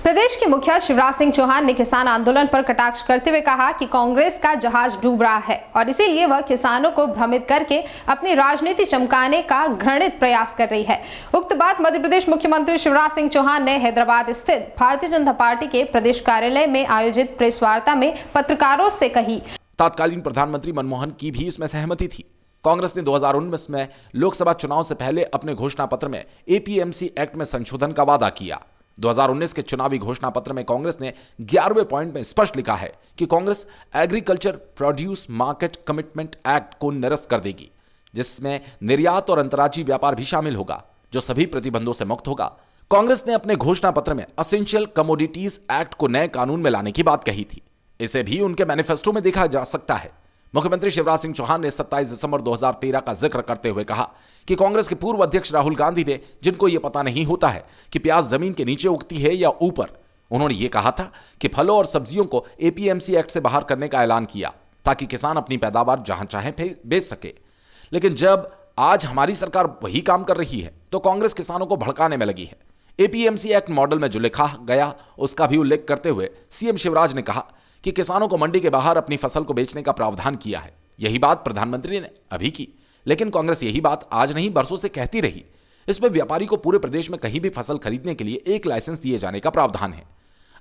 प्रदेश के मुखिया शिवराज सिंह चौहान ने किसान आंदोलन पर कटाक्ष करते हुए कहा कि कांग्रेस का जहाज डूब रहा है और इसीलिए वह किसानों को भ्रमित करके अपनी राजनीति चमकाने का घृणित प्रयास कर रही है। उक्त बात मध्य प्रदेश मुख्यमंत्री शिवराज सिंह चौहान ने हैदराबाद स्थित भारतीय जनता पार्टी के प्रदेश कार्यालय में आयोजित प्रेस वार्ता में पत्रकारों से कही। तत्कालीन प्रधानमंत्री मनमोहन की भी इसमें सहमति थी। कांग्रेस ने 2019 में लोकसभा चुनाव से पहले अपने घोषणा पत्र में एपीएमसी एक्ट में संशोधन का वादा किया। 2019 के चुनावी घोषणा पत्र में कांग्रेस ने 11वें पॉइंट में स्पष्ट लिखा है कि Congress agriculture produce market commitment act को निरस्त कर देगी, जिसमें निर्यात और अंतर्राज्यीय व्यापार भी शामिल होगा, जो सभी प्रतिबंधों से मुक्त होगा। कांग्रेस ने अपने घोषणा पत्र में एसेंशियल कमोडिटीज एक्ट को नए कानून में लाने की बात कही थी। इसे भी उनके मैनिफेस्टो में देखा जा सकता है। मुख्यमंत्री शिवराज सिंह चौहान ने 27 दिसंबर 2013 का जिक्र करते हुए कहा कि कांग्रेस के पूर्व अध्यक्ष राहुल गांधी ने, जिनको यह पता नहीं होता है कि प्याज जमीन के नीचे उगती है या ऊपर, उन्होंने यह कहा था कि फलों और सब्जियों को एपीएमसी एक्ट से बाहर करने का ऐलान किया ताकि किसान अपनी पैदावार जहां चाहे बेच सके। लेकिन जब आज हमारी सरकार वही काम कर रही है तो कांग्रेस किसानों को भड़काने में लगी है। एपीएमसी एक्ट मॉडल में जो लिखा गया उसका भी उल्लेख करते हुए सीएम शिवराज ने कहा कि किसानों को मंडी के बाहर अपनी फसल को बेचने का प्रावधान किया है। यही बात प्रधानमंत्री ने अभी की, लेकिन कांग्रेस यही बात आज नहीं बरसों से कहती रही। इसमें व्यापारी को पूरे प्रदेश में कहीं भी फसल खरीदने के लिए एक लाइसेंस दिए जाने का प्रावधान है।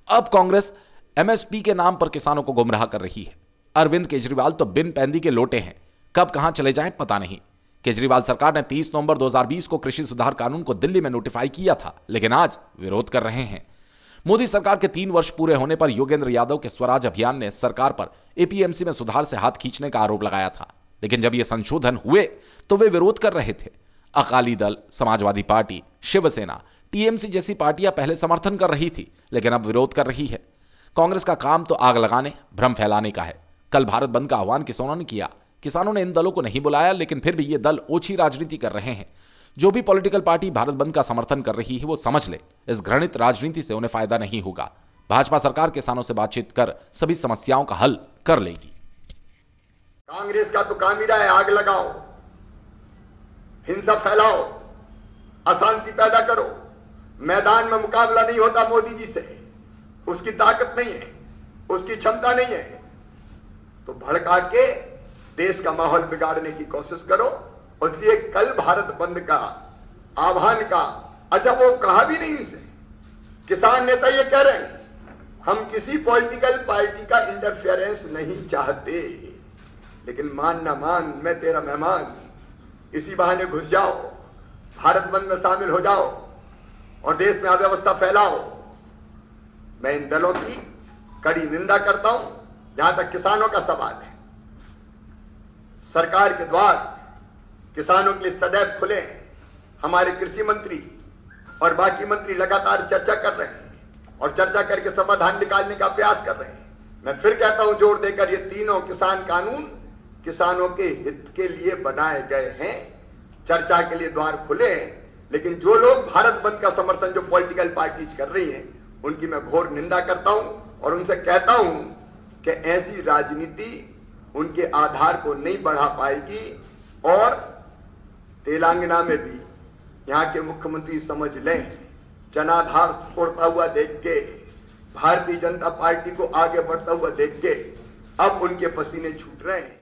अब कांग्रेस एमएसपी के नाम पर किसानों को गुमराह कर रही है। अरविंद केजरीवाल तो बिन पैंदी के लोटे हैं, कब कहां चले जाएं पता नहीं। केजरीवाल सरकार ने 30 नवंबर 2020 को कृषि सुधार कानून को दिल्ली में नोटिफाई किया था, लेकिन आज विरोध कर रहे हैं। मोदी सरकार के 3 वर्ष पूरे होने पर योगेंद्र यादव के स्वराज अभियान ने सरकार पर एपीएमसी में सुधार से हाथ खींचने का आरोप लगाया था, लेकिन जब ये संशोधन हुए तो वे विरोध कर रहे थे। अकाली दल, समाजवादी पार्टी, शिवसेना, टीएमसी जैसी पार्टियां पहले समर्थन कर रही थी, लेकिन अब विरोध कर रही है। कांग्रेस का काम तो आग लगाने, भ्रम फैलाने का है। कल भारत बंद का आह्वान किसानों ने किया। किसानों ने इन दलों को नहीं बुलाया, लेकिन फिर भी ये दल ओछी राजनीति कर रहे हैं। जो भी पॉलिटिकल पार्टी भारत बंद का समर्थन कर रही है वो समझ ले, इस घृणित राजनीति से उन्हें फायदा नहीं होगा। भाजपा सरकार किसानों से बातचीत कर सभी समस्याओं का हल कर लेगी। कांग्रेस का तो काम ही रहा है आग लगाओ, हिंसा फैलाओ, अशांति पैदा करो। मैदान में मुकाबला नहीं होता मोदी जी से, उसकी ताकत नहीं है, उसकी क्षमता नहीं है, तो भड़का के देश का माहौल बिगाड़ने की कोशिश करो। इसलिए कल भारत बंद का आह्वान का अच्छा वो कहा भी नहीं से। किसान नेता ये कह रहे हैं हम किसी पॉलिटिकल पार्टी का इंटरफेरेंस नहीं चाहते, लेकिन मान ना मान मैं तेरा मेहमान, इसी बहाने घुस जाओ, भारत बंद में शामिल हो जाओ और देश में अव्यवस्था फैलाओ। मैं इन दलों की कड़ी निंदा करता हूं। जहां तक किसानों का सवाल है, सरकार के द्वार किसानों के लिए सदैव खुले हैं। हमारे कृषि मंत्री और बाकी मंत्री लगातार चर्चा कर रहे हैं और चर्चा करके समाधान निकालने का प्रयास कर रहे हैं। मैं फिर कहता हूं जोर देकर, ये तीनों किसान कानून किसानों के हित के लिए बनाए गए हैं। चर्चा के लिए द्वार खुले हैं, लेकिन जो लोग भारत बंद का समर्थन जो पॉलिटिकल पार्टीज कर रही हैं उनकी मैं घोर निंदा करता हूं और उनसे कहता हूं कि ऐसी राजनीति उनके आधार को नहीं बढ़ा पाएगी। और तेलंगाना में भी यहां के मुख्यमंत्री समझ लें, जनाधार छोड़ता हुआ देख के, भारतीय जनता पार्टी को आगे बढ़ता हुआ देख के अब उनके पसीने छूट रहे हैं।